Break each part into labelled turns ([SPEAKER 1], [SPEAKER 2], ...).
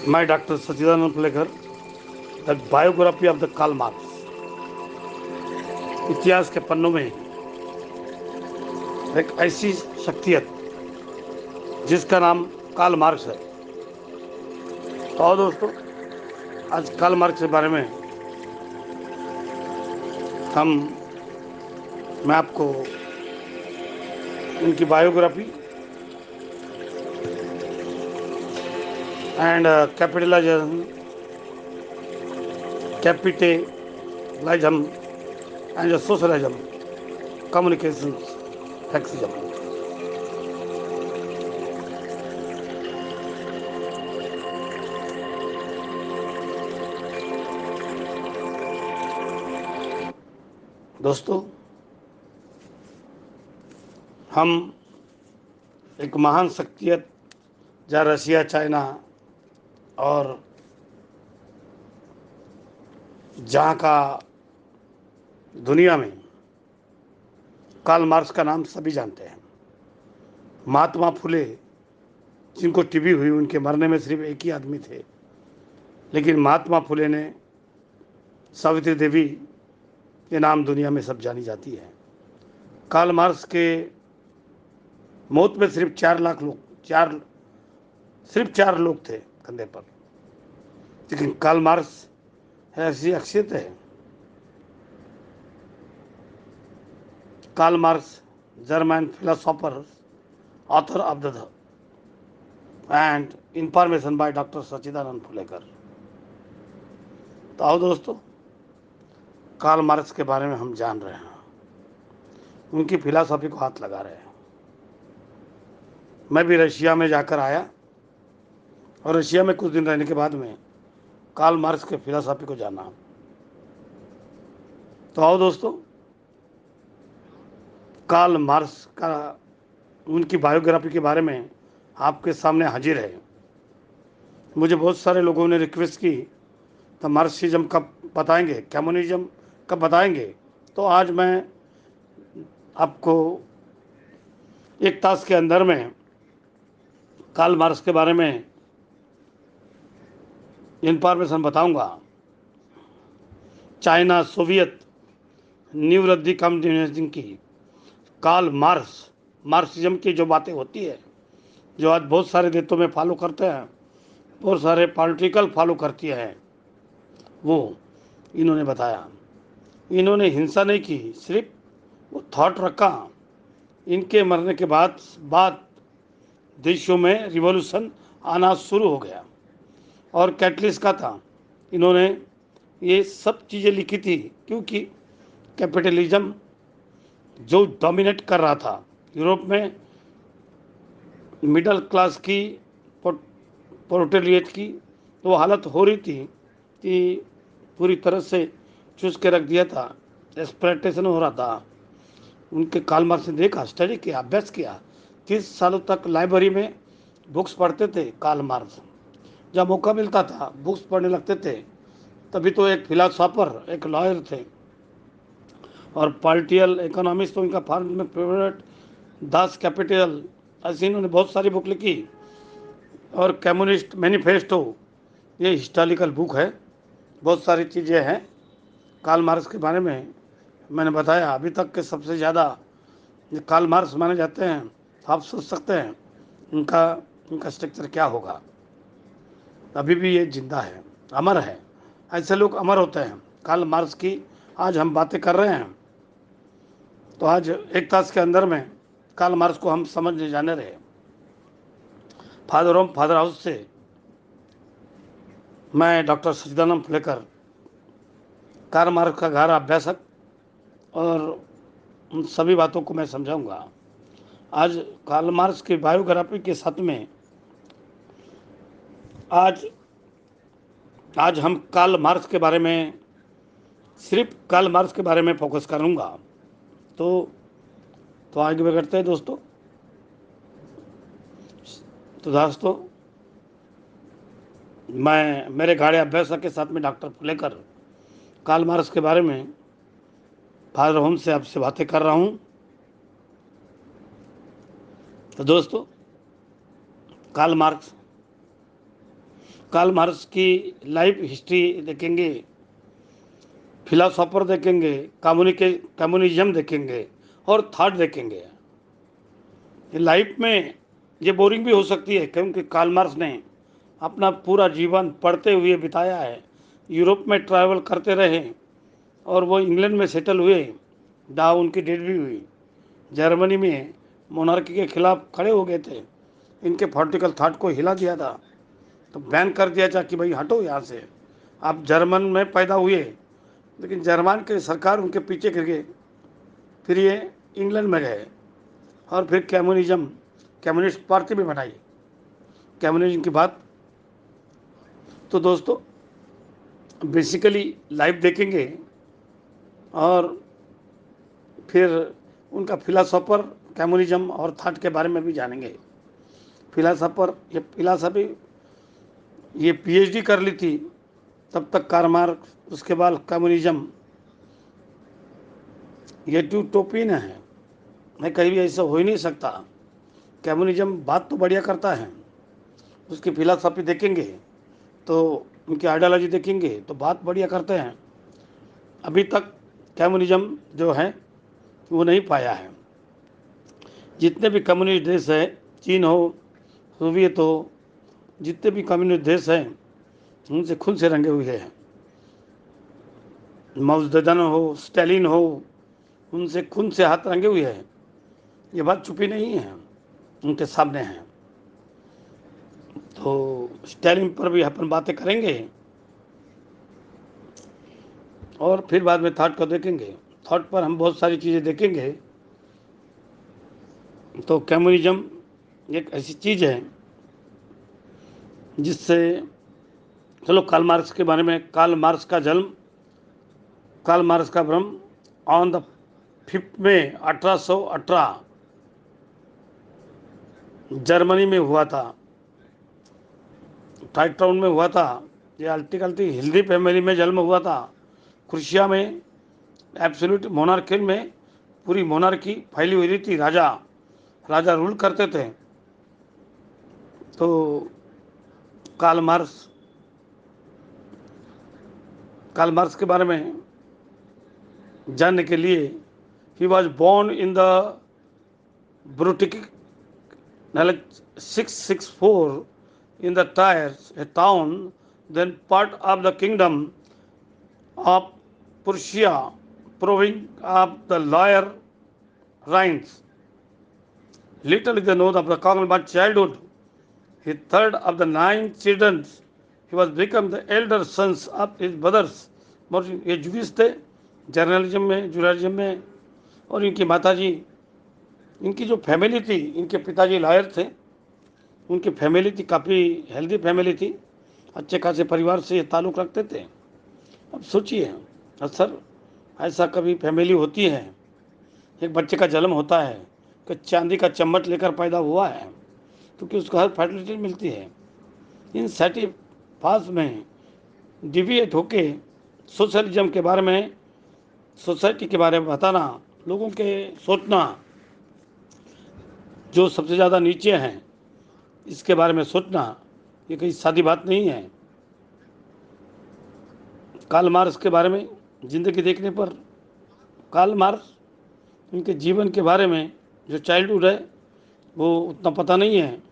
[SPEAKER 1] मैं doctor Sachchidanand Phulekar, the biography of the Karl Marx. इतिहास के पन्नों में एक ऐसी शख्सियत जिसका नाम कार्ल मार्क्स है। तो आओ दोस्तों, आज कार्ल मार्क्स के बारे में हम मैं आपको उनकी biography and capitalism and socialism communication fascism. दोस्तों, हम एक महान शख्सियत जहाँ रशिया, चाइना और जहाँ का दुनिया में कार्ल मार्क्स का नाम सभी जानते हैं। महात्मा फुले, जिनको टीबी हुई, उनके मरने में सिर्फ एक ही आदमी थे, लेकिन महात्मा फुले ने सावित्री देवी के नाम दुनिया में सब जानी जाती है। कार्ल मार्क्स के मौत में सिर्फ 4 लोग थे कंधे पर, लेकिन कार्ल मार्क्स ऐसी शख्सियत है। Karl Marx, German philosopher, author of the and information by doctor Sachchidanand Phulekar. तो आओ दोस्तों, कार्ल मार्क्स के बारे में हम जान रहे हैं, उनकी फिलॉसफी को हाथ लगा रहे हैं। मैं भी रशिया में जाकर आया और रशिया में कुछ दिन रहने के बाद में कार्ल मार्क्स के फिलॉसफी को जाना। तो आओ दोस्तों, कार्ल मार्क्स का उनकी बायोग्राफी के बारे में आपके सामने हाजिर है। मुझे बहुत सारे लोगों ने रिक्वेस्ट की, तो मार्क्सिज्म कब बताएंगे, कम्युनिज्म कब बताएंगे। तो आज मैं आपको एक तास के अंदर में कार्ल मार्क्स के बारे में इंफॉर्मेशन बताऊंगा। चाइना, सोवियत, न्यू रद्दी कम्युनिज्म की कार्ल मार्क्सिज्म की जो बातें होती है, जो आज बहुत सारे देशों में फॉलो करते हैं, बहुत सारे पॉलिटिकल फॉलो करती है, वो इन्होंने बताया। इन्होंने हिंसा नहीं की, सिर्फ वो थॉट रखा। इनके मरने के बाद देशों में रिवॉल्यूशन आना शुरू हो गया और कैटलिस्ट का था। इन्होंने ये सब चीज़ें लिखी थी क्योंकि कैपिटलिज्म जो डोमिनेट कर रहा था यूरोप में, मिडिल क्लास की, प्रोलेटारिएट की तो हालत हो रही थी कि पूरी तरह से चूस के रख दिया था, एक्सप्लॉयटेशन हो रहा था। उनके कार्ल मार्क्स ने देखा, स्टडी किया, अभ्यास किया। 30 सालों तक लाइब्रेरी में बुक्स पढ़ते थे कार्ल मार्क्स। जब मौका मिलता था बुक्स पढ़ने लगते थे। तभी तो एक फिलोसोफर, एक लॉयर थे और पॉलिटिकल इकोनॉमिक्स तो इनका फॉर्म में फेवरेट, दास कैपिटल, ऐसे इन्होंने बहुत सारी बुक लिखी। और कम्युनिस्ट मैनिफेस्टो, ये हिस्टोरिकल बुक है, बहुत सारी चीज़ें हैं कार्ल मार्क्स के बारे में मैंने बताया। अभी तक के सबसे ज़्यादा ये कार्ल मार्क्स माने जाते हैं। तो आप सोच सकते हैं इनका स्ट्रक्चर क्या होगा। अभी भी ये जिंदा है, अमर है। ऐसे लोग अमर होते हैं। कार्ल मार्क्स की आज हम बातें कर रहे हैं, तो आज एक तास के अंदर में कार्ल मार्क्स को हम समझने जाने रहे। फादर हाउस से मैं डॉक्टर सच्चिदानंद फुलेकर, कार्ल मार्क्स का गहरा अभ्यासक, और उन सभी बातों को मैं समझाऊंगा। आज कार्ल मार्क्स की बायोग्राफी के साथ में आज आज हम कार्ल मार्क्स के बारे में, सिर्फ कार्ल मार्क्स के बारे में फोकस करूंगा। तो आगे बढ़ते हैं दोस्तों। तो दोस्तों, मैं मेरे गाढ़े अभ्यासक के साथ में डॉक्टर फुलेकर कार्ल मार्क्स के बारे में फादर होम से आपसे बातें कर रहा हूँ। तो दोस्तों, कार्ल मार्क्स कार्ल मार्क्स की लाइफ हिस्ट्री देखेंगे, फिलोसोफर देखेंगे, कम्युनिज्म देखेंगे और थॉट देखेंगे। ये लाइफ में ये बोरिंग भी हो सकती है, क्योंकि कार्ल मार्क्स ने अपना पूरा जीवन पढ़ते हुए बिताया है, यूरोप में ट्रैवल करते रहे और वो इंग्लैंड में सेटल हुए, जहाँ उनकी डेथ भी हुई। जर्मनी में मोनार्की के खिलाफ खड़े हो गए थे, इनके पॉलिटिकल थाट को हिला दिया था, तो बैन कर दिया था कि भाई हटो यहाँ से। आप जर्मन में पैदा हुए, लेकिन जर्मन की सरकार उनके पीछे गिर गए, फिर ये इंग्लैंड में गए और फिर कम्युनिस्ट पार्टी भी बनाई। कम्युनिज्म की बात तो दोस्तों बेसिकली लाइव देखेंगे और फिर उनका फिलोसोफर, कम्युनिज्म और थॉट के बारे में भी जानेंगे। फिलासफी ये पीएचडी कर ली थी तब तक कार्ल मार्क्स, उसके बाद कम्युनिज्म। ये यूटोपियन है, मैं कहीं भी ऐसा हो ही नहीं सकता। कम्युनिज्म बात तो बढ़िया करता है, उसकी फिलासफी देखेंगे तो उनकी आइडियोलॉजी देखेंगे तो बात बढ़िया करते हैं। अभी तक कम्युनिज्म जो है वो नहीं पाया है। जितने भी कम्युनिस्ट देश है, चीन हो, सोवियत हो, जितने भी कम्युनिस्ट देश हैं उनसे खून से रंगे हुए हैं। माओजेदन हो, स्टालिन हो, उनसे खून से हाथ रंगे हुए हैं। ये बात छुपी नहीं है, उनके सामने है। तो स्टालिन पर भी अपन बातें करेंगे और फिर बाद में थॉट को देखेंगे। थॉट पर हम बहुत सारी चीज़ें देखेंगे। तो कम्युनिज्म एक ऐसी चीज़ है जिससे, चलो कार्ल मार्क्स के बारे में। कार्ल मार्क्स का जन्म ऑन द 5 मई 1818 जर्मनी में हुआ था, टाइट टाउन में हुआ था। ये अल्टी हिल्दी फैमिली में जन्म हुआ था। क्रुशिया में एब्सोल्यूट मोनार्की में पूरी मोनार्की फैली हुई थी, राजा रूल करते थे। तो कार्ल मार्क्स के बारे में जानने के लिए, he was born in the ब्रुटिक 664 in the Tyre, a town then part of the kingdom of Prussia, province of the Lower Rhines. Little is the known of the Karl Marx childhood. He third of the 9 children. He was become the elder sons of his brothers. ये juice थे, journalism में। और इनकी माताजी, इनकी जो family थी, इनके पिताजी लॉयर थे, उनकी फैमिली थी काफ़ी हेल्दी फैमिली थी, अच्छे खासे परिवार से ये ताल्लुक़ रखते थे। अब सोचिए, अक्सर ऐसा कभी फैमिली होती है, एक बच्चे का जन्म होता है कि चांदी का चम्मच लेकर पैदा हुआ है, क्योंकि उसको हर फैसिलिटी मिलती है। इन सेटिफास में डिविएट होके सोशलिज्म के बारे में, सोसाइटी के बारे में बताना, लोगों के सोचना, जो सबसे ज़्यादा नीचे हैं इसके बारे में सोचना, ये कोई सादी बात नहीं है। कार्ल मार्क्स के बारे में ज़िंदगी देखने पर, कार्ल मार्क्स, उनके जीवन के बारे में जो चाइल्डहुड है वो उतना पता नहीं है।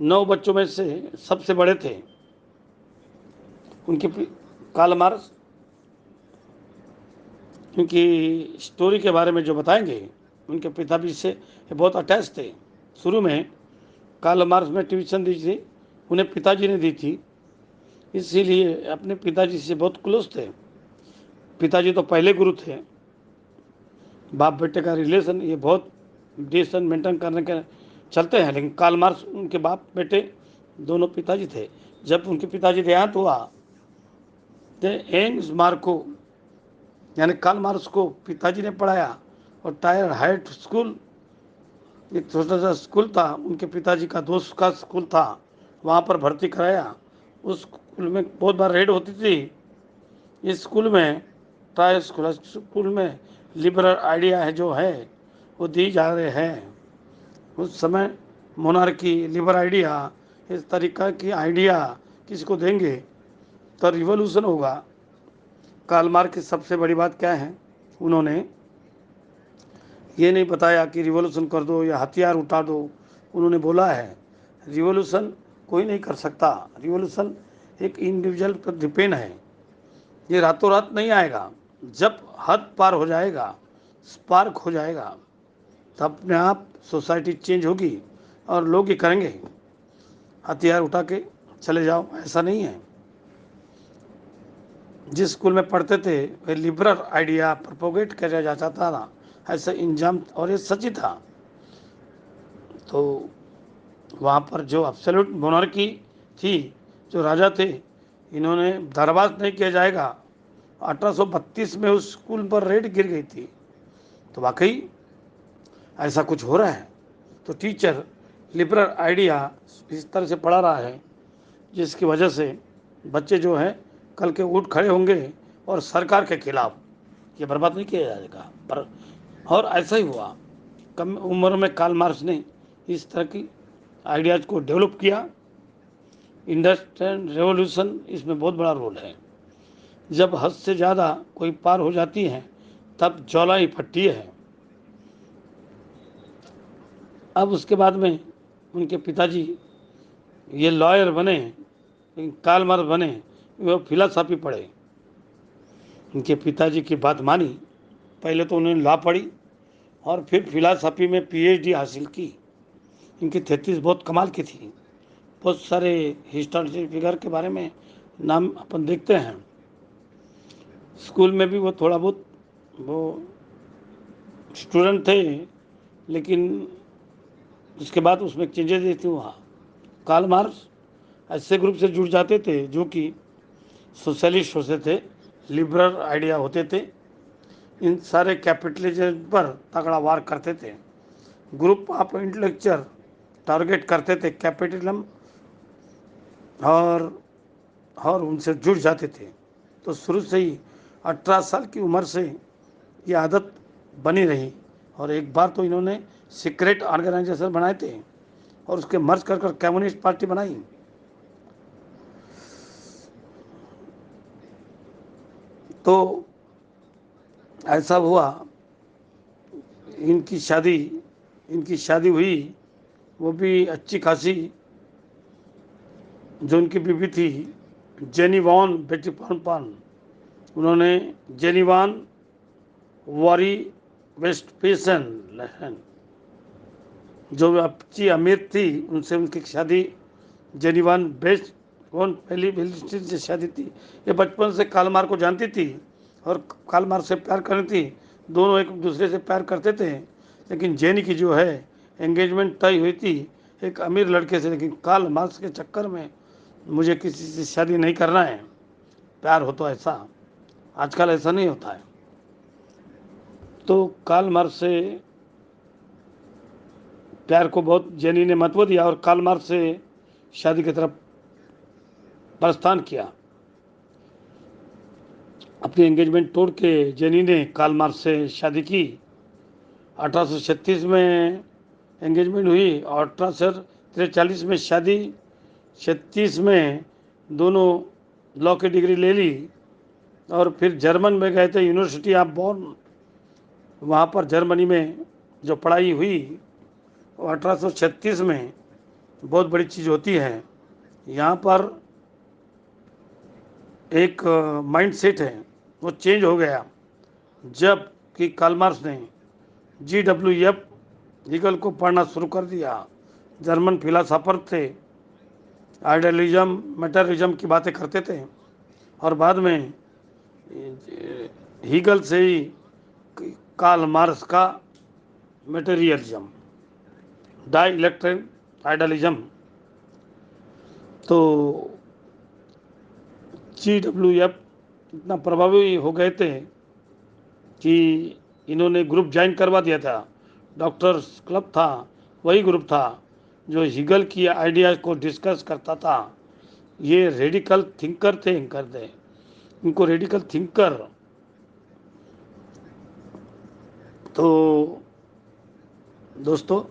[SPEAKER 1] 9 बच्चों में से सबसे बड़े थे उनके कार्ल मार्क्स। उनकी स्टोरी के बारे में जो बताएंगे, उनके पिताजी से बहुत अटैच थे। शुरू में कार्ल मार्क्स में ट्यूशन दी थी, उन्हें पिताजी ने दी थी, इसीलिए अपने पिताजी से बहुत क्लोज थे। पिताजी तो पहले गुरु थे। बाप बेटे का रिलेशन ये बहुत डिस्टेंस मेंटेन करने के चलते हैं, लेकिन कार्ल मार्क्स उनके बाप बेटे दोनों पिताजी थे। जब उनके पिताजी देहांत हुआ तो एंग्स मार्को यानी कार्ल मार्क्स को पिताजी ने पढ़ाया और टायर हाइट स्कूल, एक छोटा सा स्कूल था, उनके पिताजी का दोस्त का स्कूल था, वहाँ पर भर्ती कराया। उस स्कूल में बहुत बार रेड होती थी। इस स्कूल में, टायर स्कूल में लिबरल आइडिया है जो है वो दी जा रहे हैं। उस समय मोनार्की, लिबरल आइडिया, इस तरीका की आइडिया किसी को देंगे तो रिवॉल्यूशन होगा। कार्ल मार्क्स की सबसे बड़ी बात क्या है, उन्होंने ये नहीं बताया कि रिवॉल्यूशन कर दो या हथियार उठा दो। उन्होंने बोला है रिवॉल्यूशन कोई नहीं कर सकता, रिवॉल्यूशन एक इंडिविजुअल पर डिपेंड है, ये रातों रात नहीं आएगा। जब हद पार हो जाएगा, स्पार्क हो जाएगा, तब अपने आप सोसाइटी चेंज होगी और लोग ये करेंगे। हथियार उठा के चले जाओ, ऐसा नहीं है। जिस स्कूल में पढ़ते थे वे लिबरल आइडिया प्रोपोगेट किया जाता था, ऐसा इंजाम, और ये सच ही था। तो वहाँ पर जो एब्सोल्यूट मोनार्की थी, जो राजा थे, इन्होंने दरबार नहीं किया जाएगा। 1832 में उस स्कूल पर रेड गिर गई थी। तो वाकई ऐसा कुछ हो रहा है। तो टीचर लिबरल आइडिया इस तरह से पढ़ा रहा है जिसकी वजह से बच्चे जो हैं कल के उठ खड़े होंगे और सरकार के खिलाफ ये बर्बाद नहीं किया जाएगा। पर और ऐसा ही हुआ। कम उम्र में कार्ल मार्क्स ने इस तरह की आइडियाज़ को डेवलप किया। इंडस्ट्रियल रेवोल्यूशन इसमें बहुत बड़ा रोल है। जब हद से ज़्यादा कोई पार हो जाती है तब ज्वाला ही फटती है। अब उसके बाद में उनके पिताजी ये लॉयर बने, कार्ल मार्क्स बने, वो फिलासफी पढ़े। उनके पिताजी की बात मानी। पहले तो उन्होंने लॉ पढ़ी और फिर फिलासफी में पीएचडी हासिल की। इनकी 33 बहुत कमाल की थी। बहुत सारे हिस्टोरिकल फिगर के बारे में नाम अपन देखते हैं। स्कूल में भी वो थोड़ा बहुत वो स्टूडेंट थे, लेकिन उसके बाद उसमें चेंजेस ये थे। वहाँ कार्ल मार्क्स ऐसे ग्रुप से जुड़ जाते थे जो कि सोशलिस्ट होते थे, लिबरल आइडिया होते थे। इन सारे कैपिटलिज्म पर तगड़ा वार करते थे। ग्रुप ऑफ इंटेलेक्चुअल टारगेट करते थे कैपिटलिज्म और उनसे जुड़ जाते थे। तो शुरू से ही 18 साल की उम्र से ये आदत बनी रही। और एक बार तो इन्होंने सीक्रेट ऑर्गेनाइजेशन बनाए थे और उसके मर्ज कर कर कम्युनिस्ट पार्टी बनाई। तो ऐसा हुआ, इनकी शादी हुई, वो भी अच्छी खासी। जो उनकी बीवी थी जेनी वॉन बेटिपान, उन्होंने जेनी वॉन वॉरी वेस्टफेसन, जो अच्छी अमीर थी, उनसे उनकी शादी जेनी वॉन बेस्ट कौन पहली फिलिस्टीन से शादी थी। ये बचपन से कार्ल मार्क्स को जानती थी और कार्ल मार्क्स से प्यार करती थी। दोनों एक दूसरे से प्यार करते थे। लेकिन जेनी की जो है एंगेजमेंट तय हुई थी एक अमीर लड़के से, लेकिन कार्ल मार्क्स के चक्कर में मुझे किसी से शादी नहीं करना है। प्यार हो तो ऐसा, आजकल ऐसा नहीं होता है। तो कार्ल मार्क्स से प्यार को बहुत जेनी ने महत्व दिया और कार्ल मार्क्स से शादी की तरफ प्रस्थान किया। अपनी एंगेजमेंट तोड़ के जेनी ने कार्ल मार्क्स से शादी की। 1836 में एंगेजमेंट हुई और 1843 में शादी। 36 में दोनों लॉ की डिग्री ले ली और फिर जर्मन में गए थे, यूनिवर्सिटी ऑफ बॉर्न। वहाँ पर जर्मनी में जो पढ़ाई हुई वो 1836 में बहुत बड़ी चीज़ होती है। यहाँ पर एक माइंड सेट है वो चेंज हो गया जब कि कार्ल मार्क्स ने GWF हीगल को पढ़ना शुरू कर दिया। जर्मन फिलासफर थे, आइडियलिज्म मेटरिज्म की बातें करते थे और बाद में हीगल से ही कार्ल मार्क्स का मेटेरियलिज्म, डाइलेक्ट्रिक आइडियलिज्म। तो GWF इतना प्रभावी हो गए थे कि इन्होंने ग्रुप ज्वाइन करवा दिया था। डॉक्टर्स क्लब था, वही ग्रुप था जो हीगल की आइडिया को डिस्कस करता था। ये रेडिकल थिंकर थे, इनको रेडिकल थिंकर। तो दोस्तों,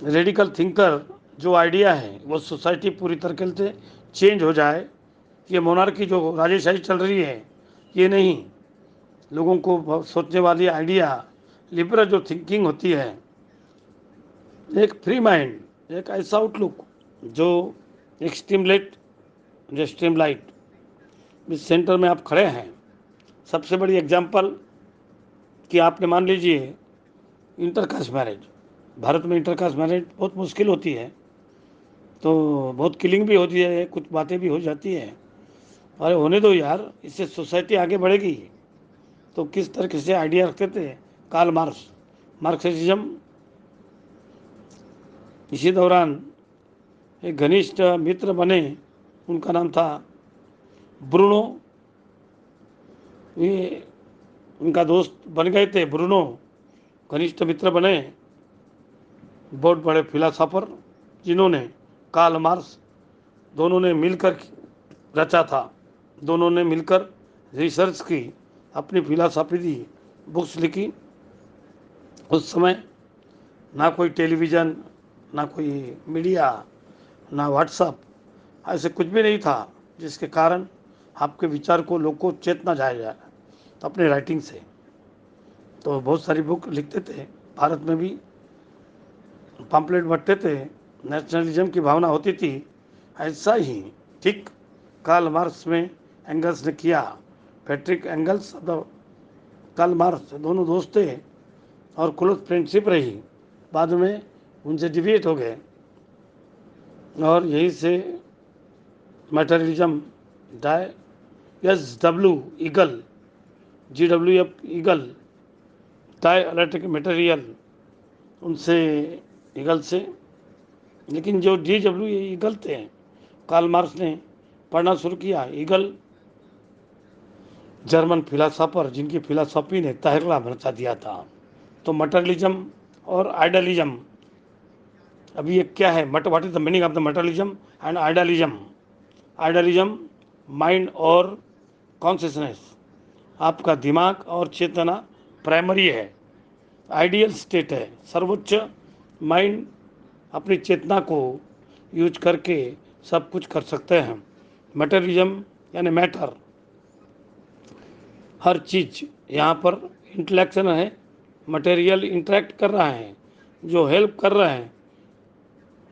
[SPEAKER 1] रेडिकल थिंकर जो आइडिया है वो सोसाइटी पूरी तरीके से चेंज हो जाए, ये मोनार्की जो राजेशाही चल रही है ये नहीं, लोगों को सोचने वाली आइडिया, लिबरल जो थिंकिंग होती है, एक फ्री माइंड, एक ऐसा आउटलुक जो एक स्ट्रीमलाइट इस सेंटर में आप खड़े हैं। सबसे बड़ी एग्जांपल कि आपने मान लीजिए इंटरकास्ट मैरिज, भारत में इंटरकास्ट मैरिज बहुत मुश्किल होती है, तो बहुत किलिंग भी होती है, कुछ बातें भी हो जाती है। अरे होने दो यार, इससे सोसाइटी आगे बढ़ेगी। तो किस तरीके से आइडिया रखते थे कार्ल मार्क्स, मार्क्सिज्म। इसी दौरान एक घनिष्ठ मित्र बने, उनका नाम था ब्रूनो। ये उनका दोस्त बन गए थे ब्रूनो, घनिष्ठ मित्र बने, बहुत बड़े फिलोसोफर जिन्होंने कार्ल मार्क्स, दोनों ने मिलकर रचा था, दोनों ने मिलकर रिसर्च की, अपनी फिलोसॉफी दी, बुक्स लिखी। उस समय ना कोई टेलीविज़न, ना कोई मीडिया, ना व्हाट्सअप, ऐसे कुछ भी नहीं था जिसके कारण आपके विचार को लोग को चेतना जाए तो अपने राइटिंग से। तो बहुत सारी बुक लिखते थे, भारत में भी पम्पलेट बंटते थे, नेशनलिज्म की भावना होती थी। ऐसा ही ठीक कार्ल मार्क्स में एंगल्स ने किया। पैट्रिक एंगल्स कार्ल मार्क्स दोनों दोस्त थे और क्लोज फ्रेंडशिप रही, बाद में उनसे डिविएट हो गए और यहीं से materialism, DW eagle, GWF eagle, dielectric material, उनसे ईगल से। लेकिन जो DW ईगल थे, कार्ल मार्क्स ने पढ़ना शुरू किया। ईगल जर्मन फिलोसोफर जिनकी फिलोसॉफी ने तहलका मचा दिया था। तो मटेरियलिज्म और आइडियलिज्म, अभी ये क्या है, what is the meaning of the materialism and idealism? Idealism mind और कॉन्शियसनेस, आपका दिमाग और चेतना प्राइमरी है, आइडियल स्टेट है, सर्वोच्च। माइंड अपनी चेतना को यूज करके सब कुछ कर सकते हैं। मटेरियलिज्म यानी मैटर, हर चीज़ यहाँ पर इंटलेक्शन है, मटेरियल इंटरेक्ट कर रहा है, जो हेल्प कर रहे हैं।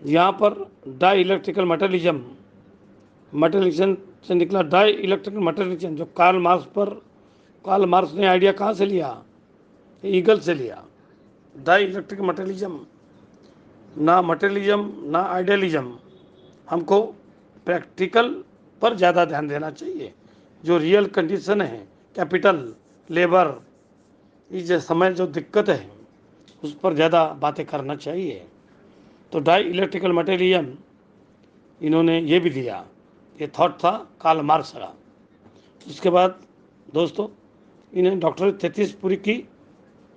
[SPEAKER 1] यहाँ पर डाई इलेक्ट्रिकल मटेरियलिज्म, मटेरियलिज्म से निकला डाई इलेक्ट्रिकल मटेरियलिज्म, जो कार्ल मार्क्स ने आइडिया कहाँ से लिया? ईगल से लिया। डाई इलेक्ट्रिकल मटेरियलिज्म, ना मटेरियलिज्म ना आइडियलिज्म, हमको प्रैक्टिकल पर ज़्यादा ध्यान देना चाहिए। जो रियल कंडीशन है, कैपिटल, लेबर, इस समय जो दिक्कत है उस पर ज़्यादा बातें करना चाहिए। तो डाई इलेक्ट्रिकल मटेरियम इन्होंने ये भी दिया, ये थॉट था कार्ल मार्क्स का। उसके बाद दोस्तों इन्हें डॉक्टरेट थीसिस पूरी की।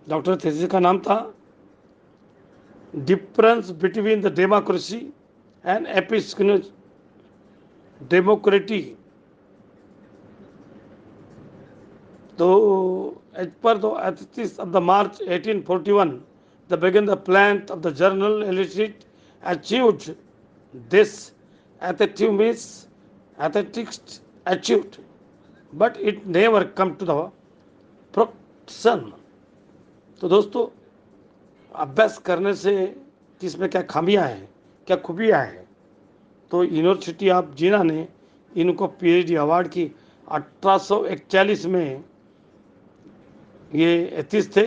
[SPEAKER 1] डॉक्टरेट थीसिस का नाम था difference between the democracy and एपिस्केनोस डेमोक्रेटी। तो as per the ethics of the March 1841, the began the plant of the journal illicit achieved this ethics achieved, but it never come to the fruition। तो दोस्तों अभ्यास करने से किसमें क्या खामियां हैं, क्या खूबियां हैं? तो यूनिवर्सिटी ऑफ जीना ने इनको PhD अवार्ड की 1841 में। ये एथिस्ट थे,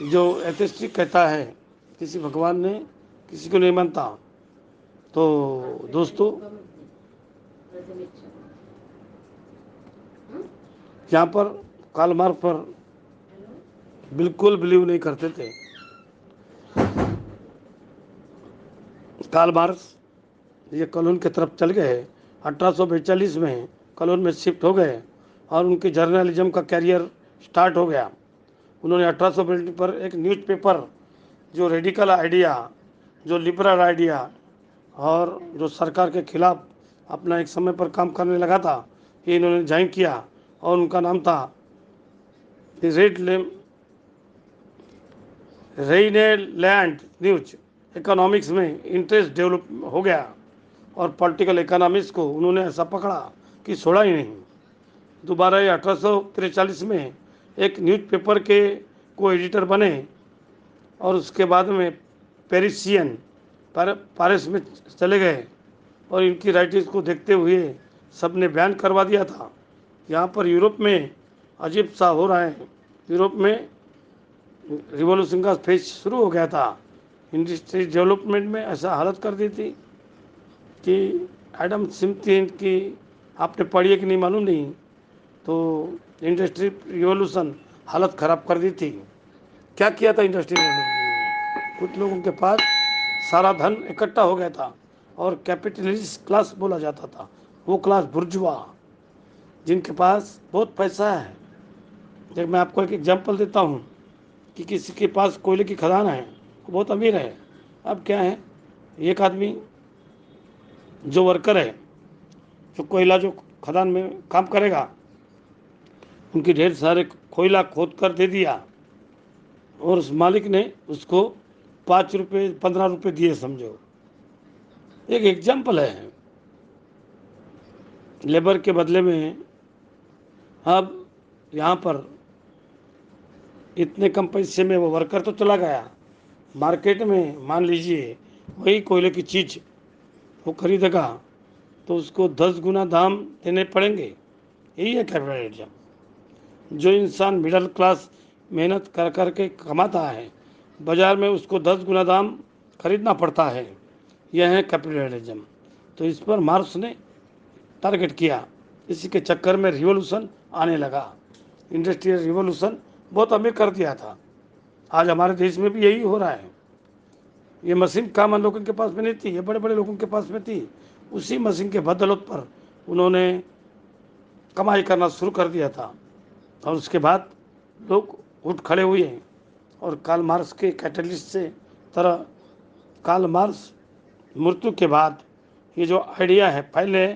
[SPEAKER 1] जो एथिस्टिक कहता है किसी भगवान ने किसी को नहीं मानता। तो दोस्तों यहाँ पर कार्ल मार्क्स पर बिल्कुल बिलीव नहीं करते थे। कार्ल मार्क्स ये कॉलोन की तरफ चल गए, 1842 में कॉलोन में शिफ्ट हो गए और उनके जर्नलिज्म का कैरियर स्टार्ट हो गया। उन्होंने 1842 पर एक न्यूज़पेपर, जो रेडिकल आइडिया, जो लिबरल आइडिया और जो सरकार के खिलाफ अपना एक समय पर काम करने लगा था, ये इन्होंने ज्वाइन किया और उनका नाम था रेनेलैंड न्यूज। इकोनॉमिक्स में इंटरेस्ट डेवलप हो गया और पॉलिटिकल इकोनॉमिक्स को उन्होंने ऐसा पकड़ा कि छोड़ा ही नहीं। दोबारा ये 1843 में एक न्यूज़पेपर के को एडिटर बने और उसके बाद में पेरिसियन पारिस में चले गए और इनकी राइटिंग्स को देखते हुए सबने बैन करवा दिया था। यहाँ पर यूरोप में अजीब सा हो रहा है। यूरोप में रिवॉल्यूशन का फेज शुरू हो गया था। इंडस्ट्री डेवलपमेंट में ऐसा हालत कर दी थी कि एडम स्मिथ की आपने पढ़ी है कि नहीं मालूम नहीं, तो इंडस्ट्री रिवॉल्यूशन हालत ख़राब कर दी थी। क्या किया था इंडस्ट्री रिवॉल्यूशन? कुछ लोगों के पास सारा धन इकट्ठा हो गया था और कैपिटलिस्ट क्लास बोला जाता था। वो क्लास बुर्जुआ, जिनके पास बहुत पैसा है। जब मैं आपको एक एग्जांपल देता हूँ कि किसी के पास कोयले की खदान है, वो बहुत अमीर है। अब क्या है, एक आदमी जो वर्कर है, जो कोयला जो खदान में काम करेगा, उनकी ढेर सारे कोयला खोद कर दे दिया और उस मालिक ने उसको 5 रुपये 15 रुपये दिए, समझो। एक एग्जाम्पल है। लेबर के बदले में अब यहाँ पर इतने कम पैसे में वो वर्कर तो चला गया, मार्केट में मान लीजिए वही कोयले की चीज़ वो खरीदेगा तो उसको 10 गुना दाम देने पड़ेंगे। यही है कैपिटलिज्म। जो इंसान मिडिल क्लास मेहनत कर कर के कमाता है, बाज़ार में उसको 10 गुना दाम खरीदना पड़ता है। यह है कैपिटलिज्म। तो इस पर मार्क्स ने टारगेट किया। इसी के चक्कर में रिवॉल्यूशन आने लगा। इंडस्ट्रियल रिवॉल्यूशन बहुत अमीर कर दिया था। आज हमारे देश में भी यही हो रहा है। ये मशीन काम हम लोगों के पास में नहीं थी, ये बड़े बड़े लोगों के पास में थी। उसी मशीन के बदौलत पर उन्होंने कमाई करना शुरू कर दिया था और उसके बाद लोग उठ खड़े हुए और कार्ल मार्क्स के कैटलिस्ट से तरह कार्ल मार्क्स मृत्यु के बाद ये जो आइडिया है पहले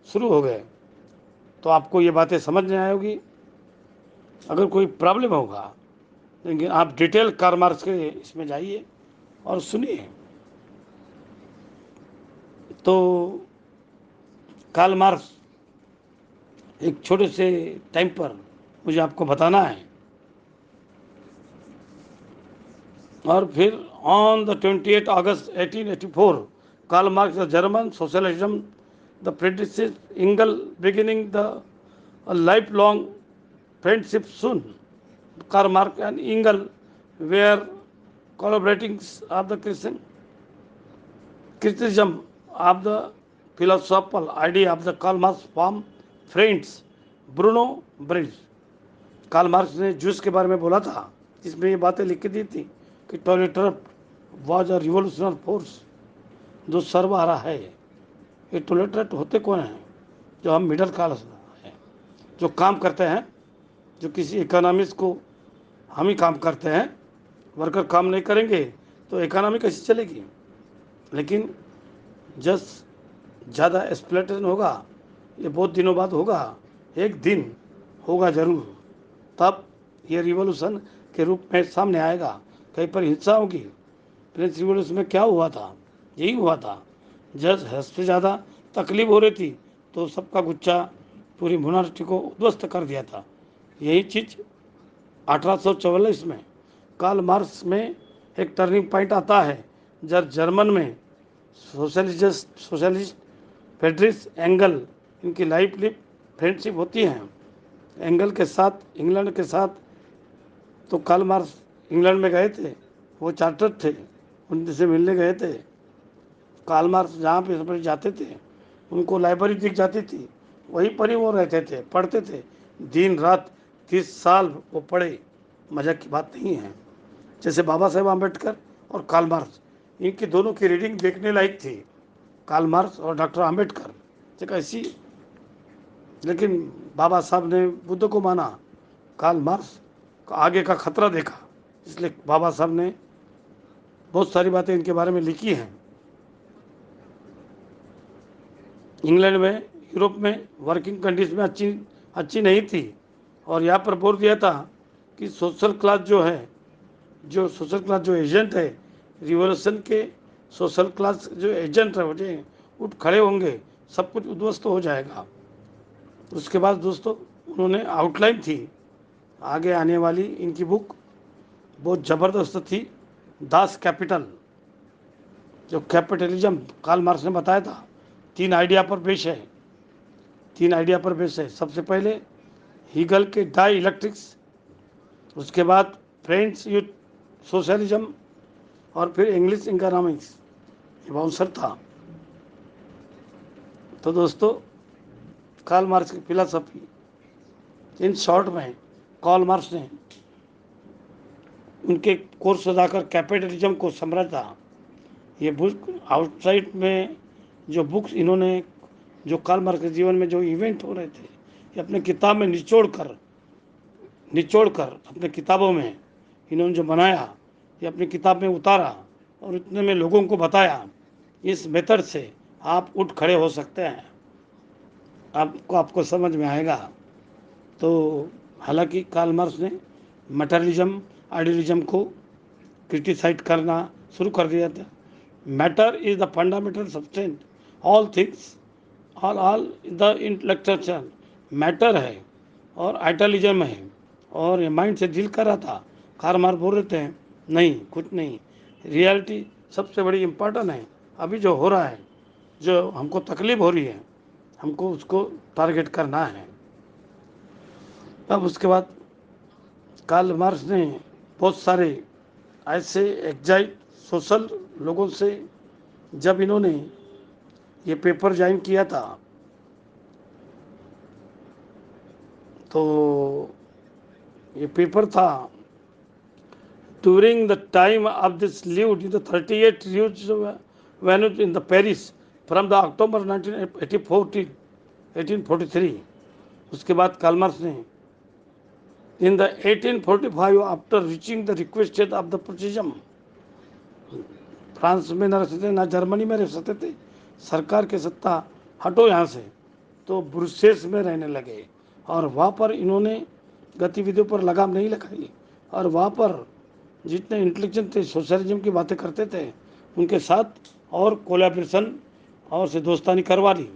[SPEAKER 1] शुरू हो गए। तो आपको ये बातें समझ में आएगी। अगर कोई प्रॉब्लम होगा लेकिन आप डिटेल कार्ल मार्क्स के इसमें जाइए और सुनिए। तो कार्ल मार्क्स एक छोटे से टाइम पर मुझे आपको बताना है। और फिर on the 28 August 1884 Karl Marx the German socialism the प्रेडिसेस Engels beginning the life long friendship सुन। Karl Marx and Engels were collaborating of the criticism of the philosophical idea of the Karl Marx form friends Bruno ब्रिज। Karl Marx ने Jews के बारे में बोला था, जिसमें ये बातें लिख के दी थी कि टोलेट्रप वॉज अ रिवोल्यूशनल फोर्स जो सर्व आ रहा है। ये टोलेट्रेट होते कौन हैं? जो हम मिडिल क्लास हैं, जो काम करते हैं, जो किसी इकोनॉमिक्स को हम ही काम करते हैं। वर्कर काम नहीं करेंगे तो इकोनॉमी कैसे चलेगी? लेकिन जब ज़्यादा एक्सप्लॉइटेशन होगा, ये बहुत दिनों बाद होगा, एक दिन होगा ज़रूर, तब ये रिवॉल्यूशन के रूप में सामने आएगा। कहीं पर हिंसा होगी। फ्रेंच रिवॉल्यूशन में क्या हुआ था? यही हुआ था। जब सबसे ज़्यादा तकलीफ हो रही थी तो सबका गुच्छा पूरी मोनार्ची को उद्ध्वस्त कर दिया था। यही चीज़ 1844 में कार्ल मार्क्स में एक टर्निंग पॉइंट आता है, जब जर्मन में सोशलिस्ट फ्रेडरिक एंगल इनकी लाइफ फ्रेंडशिप होती है एंगल के साथ, इंग्लैंड के साथ। तो कार्ल मार्क्स इंग्लैंड में गए थे, वो चार्टर थे, उनसे मिलने गए थे। कार्ल मार्क्स जहाँ पे जाते थे उनको लाइब्रेरी दिख जाती थी, वहीं पर ही वो रहते थे, पढ़ते थे दिन रात। 30 साल वो पढ़े, मजाक की बात नहीं है। जैसे बाबा साहेब आम्बेडकर और कार्ल मार्क्स, इनकी दोनों की रीडिंग देखने लायक थी। कार्ल मार्क्स और डॉक्टर आम्बेडकर एक ऐसी, लेकिन बाबा साहब ने बुद्ध को माना, कार्ल मार्क्स का आगे का खतरा देखा, इसलिए बाबा साहब ने बहुत सारी बातें इनके बारे में लिखी हैं। इंग्लैंड में, यूरोप में वर्किंग कंडीशन में अच्छी नहीं थी और यहाँ पर बोल दिया था कि सोशल क्लास जो है, जो एजेंट है रिवॉल्यूशन के, सोशल क्लास जो एजेंट है उठ खड़े होंगे, सब कुछ उद्ध्वस्त हो जाएगा। उसके बाद दोस्तों उन्होंने आउटलाइन थी आगे आने वाली इनकी बुक, बहुत ज़बरदस्त थी, दास कैपिटल। जो कैपिटलिज्म कार्ल मार्क्स ने बताया था, 3 आइडिया पर बेस है, 3 आइडिया पर बेस है। सबसे पहले हीगल के डाई इलेक्ट्रिक्स, उसके बाद फ्रेंच यूथ सोशलिज्म, और फिर इंग्लिश इकोनॉमिक्स, ये बाउंसर था। तो दोस्तों कार्ल मार्क्स की फिलॉसफी इन शॉर्ट में कार्ल मार्क्स ने उनके कोर्स सजाकर कैपिटलिज्म को समझा। ये बुक आउटसाइड में जो बुक्स इन्होंने, जो कार्ल मार्क्स के जीवन में जो इवेंट हो रहे थे, ये अपने किताब में निचोड़ कर अपने किताबों में इन्होंने जो बनाया, ये अपनी किताब में उतारा और इतने में लोगों को बताया। इस मेथड से आप उठ खड़े हो सकते हैं, आपको समझ में आएगा। तो हालांकि कार्ल मार्क्स ने मटेरियलिज्म आइडियलिज्म को क्रिटिसाइज करना शुरू कर दिया था। Matter is the fundamental substance, all things all the intellectual matter है और आइडियलिज्म है, और ये माइंड से डील कर रहा था। कार्ल मार्क्स बोल रहे थे नहीं, कुछ नहीं, रियलिटी सबसे बड़ी इम्पोर्टेंट है। अभी जो हो रहा है, जो हमको तकलीफ हो रही है, हमको उसको टारगेट करना है। अब उसके बाद कार्ल मार्क्स ने बहुत सारे ऐसे एग्जाइट सोशल लोगों से, जब इन्होंने ये पेपर ज्वाइन किया था, तो ये पेपर था during the time of this lived in the 38 venues in the Paris from the October 1843। उसके बाद कार्ल मार्क्स ने in the 1845 after reaching the requested of the Prussian, France में न रह सकते, ना जर्मनी में रह सकते थे, सरकार की सत्ता हटो यहाँ से, तो ब्रुसेल्स में रहने लगे। और वहाँ पर इन्होंने गतिविधियों पर लगाम नहीं लगाई, और वहाँ पर जितने इंटेलिजेंट थे, सोशलिज्म की बातें करते थे, उनके साथ और कोलैबोरेशन और से दोस्तानी करवा ली।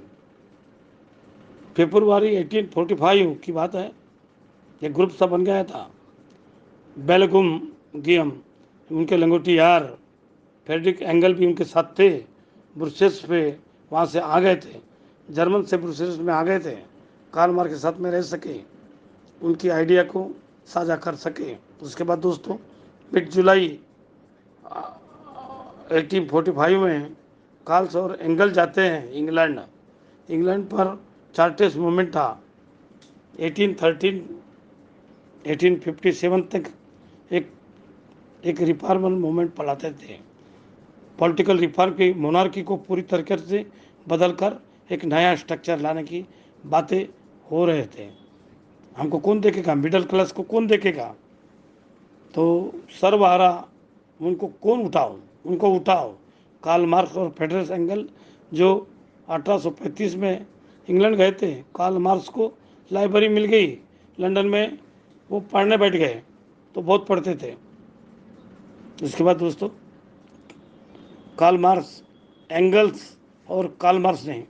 [SPEAKER 1] फरवरी 1845 की बात है, ये ग्रुप सा बन गया था। बेलगुम गियम उनके लंगोटी यार, फ्रेडरिक एंगल भी उनके साथ थे, ब्रुसेल्स पे वहाँ से आ गए थे, जर्मन से ब्रुसेल्स में आ गए थे, कार्ल मार्क्स के साथ में रह सके, उनकी आइडिया को साझा कर सके। उसके बाद दोस्तों मिड जुलाई 1845 में कार्ल्स और एंगल जाते हैं इंग्लैंड पर चार्टिस्ट मूवमेंट था। 1813 1857 तक एक रिफॉर्मल मूवमेंट पढ़ाते थे। पॉलिटिकल रिफॉर्म की मोनार्की को पूरी तरीके से बदलकर एक नया स्ट्रक्चर लाने की बातें हो रहे थे। हमको कौन देखेगा, मिडिल क्लास को कौन देखेगा, तो सर्वहारा उनको उठाओ। कार्ल मार्क्स और फ्रेडरिक एंगल जो 1835 में इंग्लैंड गए थे, कार्ल मार्क्स को लाइब्रेरी मिल गई लंदन में, वो पढ़ने बैठ गए, तो बहुत पढ़ते थे। उसके बाद दोस्तों कार्ल मार्क्स, एंगल्स और कार्ल मार्क्स ने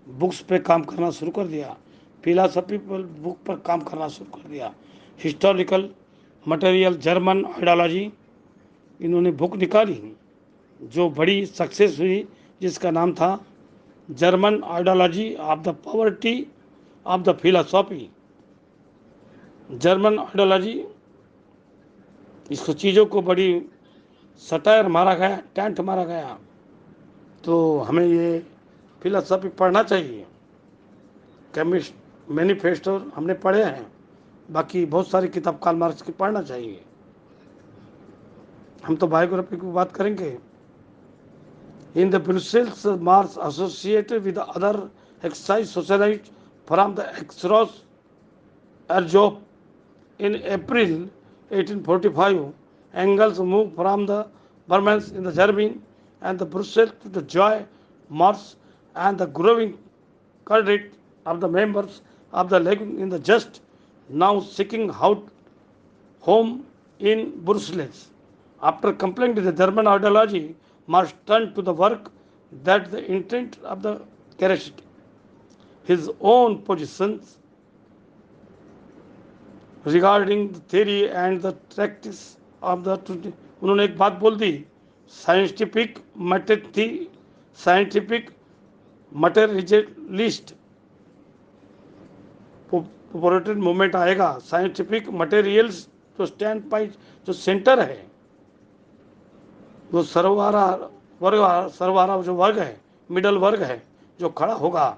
[SPEAKER 1] बुक्स पे काम करना शुरू कर दिया, फिलासफी पर बुक पर काम करना शुरू कर दिया। हिस्टोरिकल मटेरियल जर्मन आइडियोलॉजी, इन्होंने बुक निकाली जो बड़ी सक्सेस हुई, जिसका नाम था German ideology of the poverty of the philosophy. German ideology, इसको चीज़ों को बड़ी सटायर मारा गया, टेंट मारा गया, तो हमें ये फिलोसॉफी पढ़ना चाहिए। केमिस्ट मैनिफेस्टो हमने पढ़े हैं, बाकी बहुत सारी किताब कार्ल मार्क्स की पढ़ना चाहिए। हम तो बायोग्राफी की बात करेंगे। In the Brussels, Marx associated with the other exercise socialites from the Exros Erjob. In April 1845, Engels moved from the Burmans in the Germany and the Brussels to the Joy March, and the growing credit of the members of the League in the just now seeking out home in Brussels. After completing the German ideology, Marx turned to the work that the intent of the character, his own positions regarding the theory and the practice of the उन्होंने एक बात बोल दी, scientific matter थी, scientific materialist पोरेटेड movement आएगा, scientific materials जो stand point जो centre है, वो सर्वहारा जो वर्ग है, मिडल वर्ग है जो खड़ा होगा,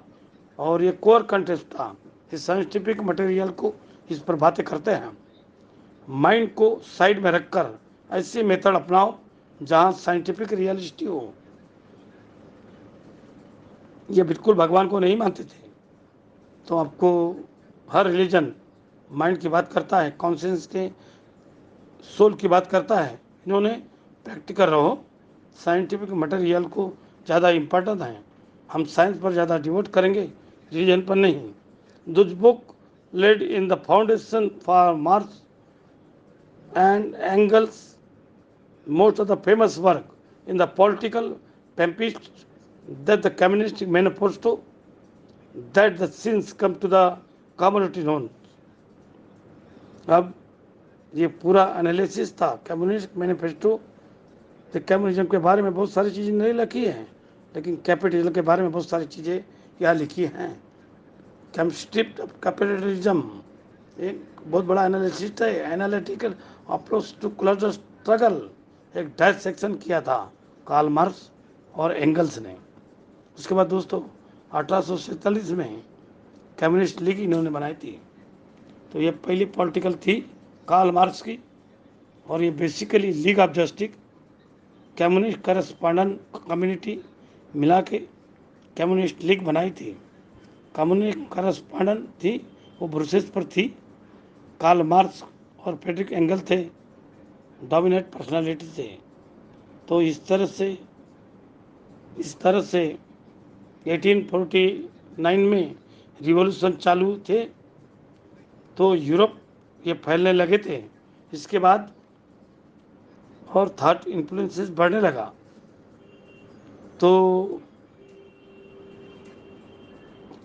[SPEAKER 1] और ये कोर कंटेस्ट था। इस साइंटिफिक मटेरियल को इस पर बातें करते हैं, माइंड को साइड में रखकर ऐसी मेथड अपनाओ जहां साइंटिफिक रियलिस्टी हो। ये बिल्कुल भगवान को नहीं मानते थे, तो आपको हर रिलीजन माइंड की बात करता है, कॉन्शियस के सोल की बात करता है। इन्होंने प्रैक्टिकल रहो, साइंटिफिक मटेरियल को ज़्यादा इम्पोर्टेंट है, हम साइंस पर ज़्यादा डिवोट करेंगे, रिलीजन पर नहीं। This book laid in the foundation for Marx and Engels most of the famous work in the political pamphlet that the communist manifesto that the sins come to the community known। अब ये पूरा analysis था communist manifesto. तो communism के बारे में बहुत सारी चीज़ें नहीं लिखी हैं, लेकिन कैपिटलिज्म के बारे में बहुत सारी चीज़ें यहाँ लिखी हैं। कंस्ट्रक्ट ऑफ कैपिटलिज्म एक बहुत बड़ा एनालिसिस है, analytical approach to class struggle, एक डायसेक्शन किया था कार्ल मार्क्स और एंगल्स ने। उसके बाद दोस्तों 1847 में कम्युनिस्ट लीग इन्होंने बनाई थी। तो ये पहली पॉलिटिकल थी कार्ल मार्क्स की, और ये basically league of justice communist correspondent community मिला के कम्युनिस्ट लीग बनाई थी। कम्युनिस्ट करस्पॉन्डेंट थी वो ब्रुसेल्स पर थी। कार्ल मार्क्स और फ्रेडरिक एंगल थे डोमिनेट पर्सनालिटी थे। तो इस तरह से 1849 में रिवॉल्यूशन चालू थे, तो यूरोप ये फैलने लगे थे। इसके बाद और थॉट इन्फ्लुएंसेस बढ़ने लगा। तो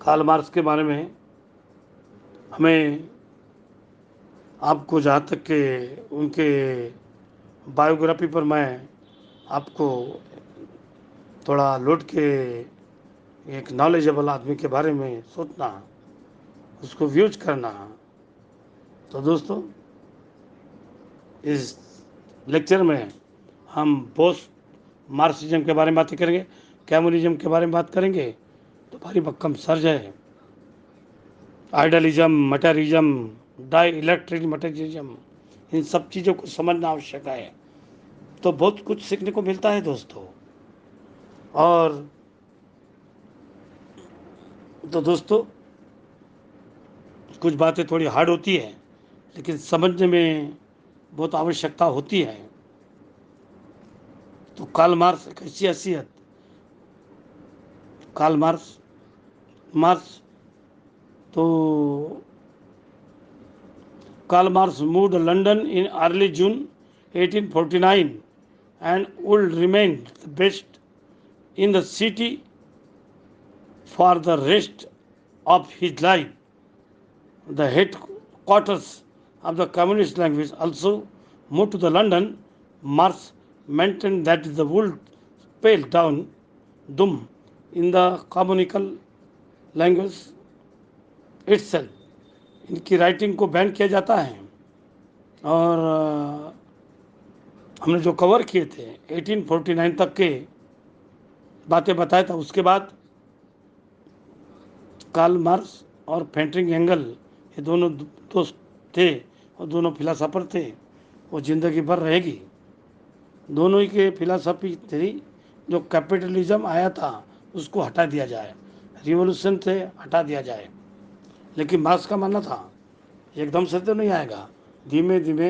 [SPEAKER 1] कार्ल मार्क्स के बारे में हमें आपको जहाँ तक के उनके बायोग्राफी पर मैं आपको थोड़ा लौट के एक नॉलेजेबल आदमी के बारे में सोचना, उसको व्यूज करना। तो दोस्तों इस लेक्चर में हम पोस्ट मार्क्सिज्म के बारे में बातें करेंगे, कम्युनिज्म के बारे में बात करेंगे। तो भारी भक्कम सर्ज है, आइडियलिज्म, मटेरिज्म, डाई इलेक्ट्रिक मटेरिज्म, इन सब चीज़ों को समझना आवश्यक है। तो बहुत कुछ सीखने को मिलता है दोस्तों। और तो दोस्तों कुछ बातें थोड़ी हार्ड होती है, लेकिन समझने में बहुत आवश्यकता होती है। तो कार्ल मार्क्स एक ऐसी हैसियत, कार्ल मार्क्स तो Karl Marx moved to London in early June 1849 and would remain based in the city for the rest of his life. The headquarters of the communist language also moved to the London. Marx maintained that the would spell down doom in the communal language itself। इनकी writing को ban किया जाता है। और हमने जो cover किए थे 1849 तक के बातें बताया था। उसके बाद कार्ल मार्क्स और फ्रेडरिक एंगल ये दोनों दोस्त थे और दोनों फिलासफर थे, वो ज़िंदगी भर रहेगी। दोनों ही के फिलासफी थी जो कैपिटलिज्म आया था उसको हटा दिया जाए, रिवॉल्यूशन से हटा दिया जाए। लेकिन मार्क्स का मानना था एकदम से तो नहीं आएगा, धीमे धीमे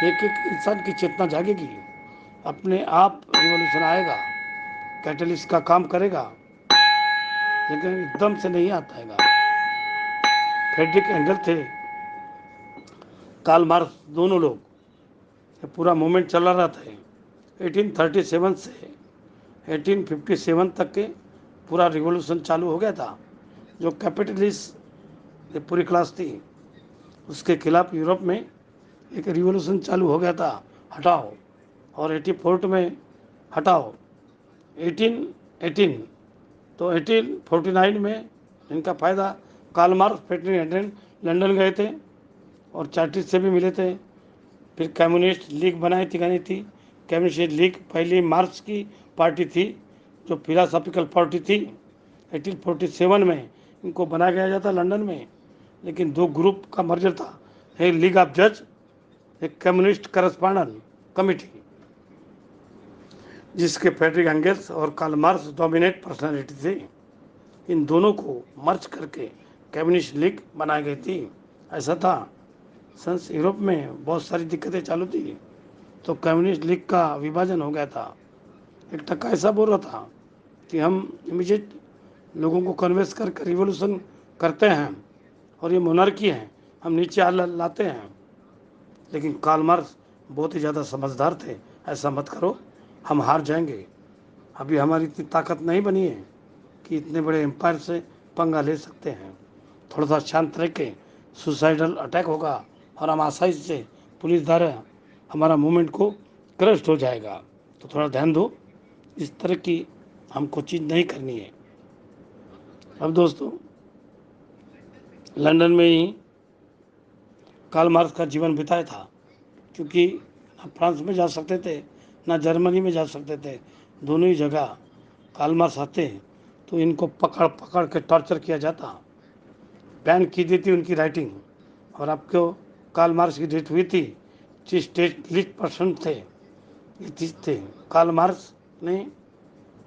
[SPEAKER 1] एक एक इंसान की चेतना जागेगी, अपने आप रिवॉल्यूशन आएगा, कैटलिस्ट का काम करेगा, लेकिन एकदम से नहीं आता है। फ्रेडरिक एंगल थे, कार्ल मार्क्स, दोनों लोग, ये पूरा मूवमेंट चला रहा था 1837 से 1857 तक के पूरा रिवॉल्यूशन चालू हो गया था। जो कैपिटलिस्ट पूरी क्लास थी उसके खिलाफ यूरोप में एक रिवॉल्यूशन चालू हो गया था, हटाओ। और 84 में हटाओ 1818। तो 1849 में इनका फ़ायदा, Karl Marx Friedrich Engels London गए थे और चार्टिस्ट से भी मिले थे। फिर कम्युनिस्ट लीग बनाई थी कम्युनिस्ट लीग पहली मार्क्स की पार्टी थी जो फिलासॉफिकल पार्टी थी। 1847 में इनको बनाया गया था लंदन में, लेकिन दो ग्रुप का मर्जर था, एक लीग ऑफ जज, एक कम्युनिस्ट करस्पॉन्डेंट कमिटी, जिसके फ्रेडरिक एंगेल्स और कार्ल मार्क्स डोमिनेट पर्सनालिटी थी। इन दोनों को मर्ज करके कम्युनिस्ट लीग बनाई गई थी। ऐसा था, संस यूरोप में बहुत सारी दिक्कतें चालू थी तो कम्युनिस्ट लीग का विभाजन हो गया था। एक टक्का ऐसा बोल रहा था कि हम इमीडिएट लोगों को कन्वेंस करके रिवोल्यूशन करते हैं और ये मोनार्की है, हम नीचे लाते हैं। लेकिन कार्ल मार्क्स बहुत ही ज़्यादा समझदार थे, ऐसा मत करो, हम हार जाएंगे, अभी हमारी इतनी ताकत नहीं बनी है कि इतने बड़े एम्पायर से पंगा ले सकते हैं। थोड़ा सा शांत रह के सुसाइडल अटैक होगा और हम आसानी से पुलिस द्वारा हमारा मूवमेंट को क्रस्ट हो जाएगा, तो थोड़ा ध्यान दो, इस तरह की हमको चीज़ नहीं करनी है। अब दोस्तों, लंदन में ही कार्ल मार्क्स का जीवन बिताया था, क्योंकि ना फ्रांस में जा सकते थे ना जर्मनी में जा सकते थे, दोनों ही जगह कार्ल मार्क्स आते तो इनको पकड़ पकड़ के टॉर्चर किया जाता, बैन की दी थी उनकी राइटिंग। और आपको कार्ल मार्क्स की डेथ हुई थी, स्टेट लिस्ट पर्सन थे, थे कार्ल मार्क्स ने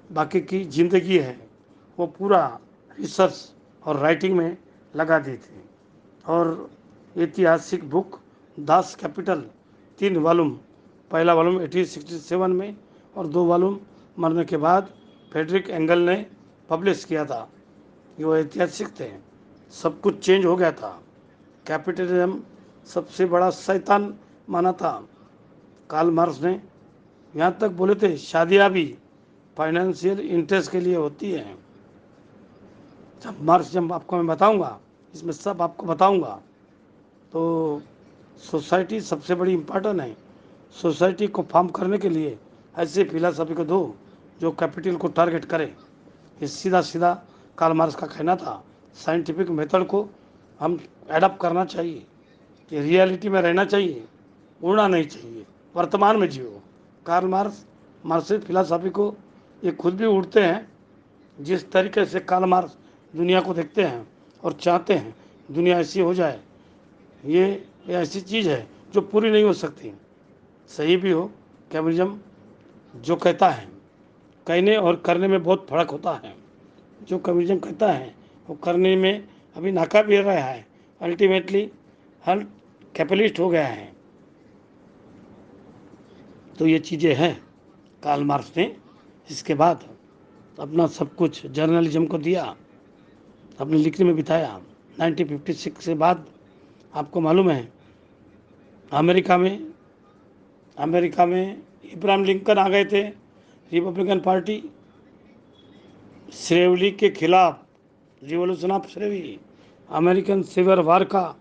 [SPEAKER 1] बाकी की जिंदगी है वो पूरा रिसर्च और राइटिंग में लगा दी थी। और ऐतिहासिक बुक दास कैपिटल 3 वॉल्यूम, पहला वॉल्यूम 1867 में और 2 वॉल्यूम मरने के बाद फ्रेडरिक एंगल ने पब्लिश किया था। ये वो ऐतिहासिक थे, सब कुछ चेंज हो गया था। कैपिटलिज्म सबसे बड़ा शैतान माना था कार्ल मार्क्स ने, यहाँ तक बोले थे शादियाँ भी फाइनेंशियल इंटरेस्ट के लिए होती हैं। जब आपको मैं बताऊंगा, इसमें सब आपको बताऊंगा। तो सोसाइटी सबसे बड़ी इम्पोर्टेंट है। सोसाइटी को फॉर्म करने के लिए ऐसे फिलासफी को दो जो कैपिटल को टारगेट करे। ये सीधा सीधा कार्ल मार्क्स का कहना था। साइंटिफिक मेथड को हम एडप्ट करना चाहिए, कि रियलिटी में रहना चाहिए, उड़ना नहीं चाहिए, वर्तमान में जियो। कार्ल मार्क्सिस्ट फिलासफी को ये खुद भी उड़ते हैं। जिस तरीके से कार्ल मार्क्स दुनिया को देखते हैं और चाहते हैं दुनिया ऐसी हो जाए, ये ऐसी चीज़ है जो पूरी नहीं हो सकती। सही भी हो, कैपिटलिज्म जो कहता है, कहने और करने में बहुत फर्क होता है। जो कैपिटलिज्म कहता है वो करने में अभी नाकाम भी रहा है, अल्टीमेटली हर कैपिटलिस्ट हो गया है। तो ये चीज़ें हैं कार्ल मार्क्स ने। इसके बाद अपना सब कुछ जर्नलिज्म को दिया, अपने लिखने में बिताया। 1956 के बाद आपको मालूम है अमेरिका में इब्राहिम लिंकन आ गए थे, रिपब्लिकन पार्टी श्रेवली के खिलाफ, revolution of slavery, American civil war का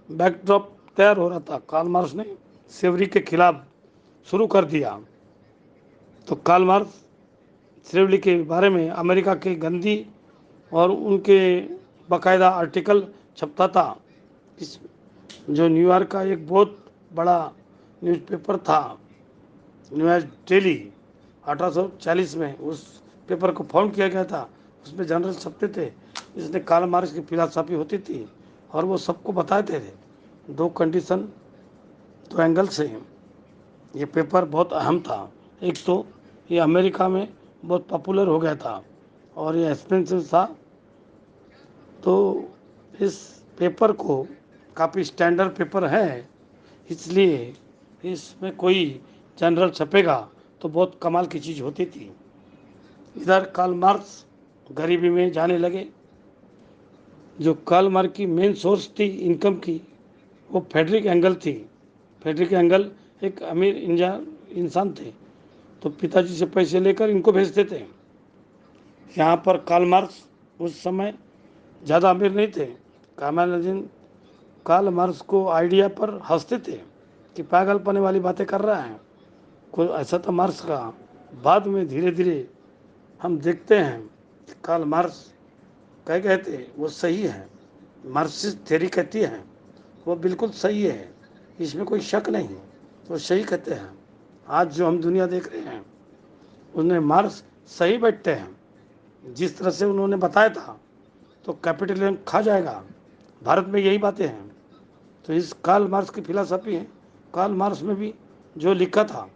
[SPEAKER 1] बैकड्रॉप तैयार हो रहा था। कार्ल मार्क्स ने श्रेवली के खिलाफ शुरू कर दिया। तो कार्ल मार्क्स श्रेवली के बारे में अमेरिका के गंदी और उनके बाकायदा आर्टिकल छपता था। इस जो न्यूयॉर्क का एक बहुत बड़ा न्यूज़पेपर था, न्यूयॉर्क डेली, 1840 में उस पेपर को फाउंड किया गया था। उसमें जनरल छपते थे, इसने कार्ल मार्क्स की फिलासफी होती थी और वो सबको बताते थे। दो कंडीशन, दो एंगल से ये पेपर बहुत अहम था। एक तो ये अमेरिका में बहुत पॉपुलर हो गया था और ये एक्सपेंसिव था, तो इस पेपर को काफ़ी स्टैंडर्ड पेपर है, इसलिए इसमें कोई जनरल छपेगा तो बहुत कमाल की चीज़ होती थी। इधर कार्ल मार्क्स गरीबी में जाने लगे। जो कार्ल मार्क्स की मेन सोर्स थी इनकम की, वो फ्रेडरिक एंगल थी। फ्रेडरिक एंगल एक अमीर इंसान थे, तो पिताजी से पैसे लेकर इनको भेजते थे। यहाँ पर कार्ल मार्क्स उस समय ज़्यादा अमीर नहीं थे। कामालुद्दीन कार्ल मार्क्स को आइडिया पर हंसते थे कि पागलपने वाली बातें कर रहा है कोई, ऐसा था मार्क्स का। बाद में धीरे धीरे हम देखते हैं कि कार्ल मार्क्स कह कहते वो सही है, मार्क्सिस्ट थ्योरी कहती है वो बिल्कुल सही है, इसमें कोई शक नहीं, वो सही कहते हैं। आज जो हम दुनिया देख रहे हैं उसमें मार्क्स सही बैठते हैं। जिस तरह से उन्होंने बताया था तो कैपिटलिज्म खा जाएगा, भारत में यही बातें हैं। तो इस कार्ल मार्क्स की फिलॉसफी है। कार्ल मार्क्स में भी जो लिखा था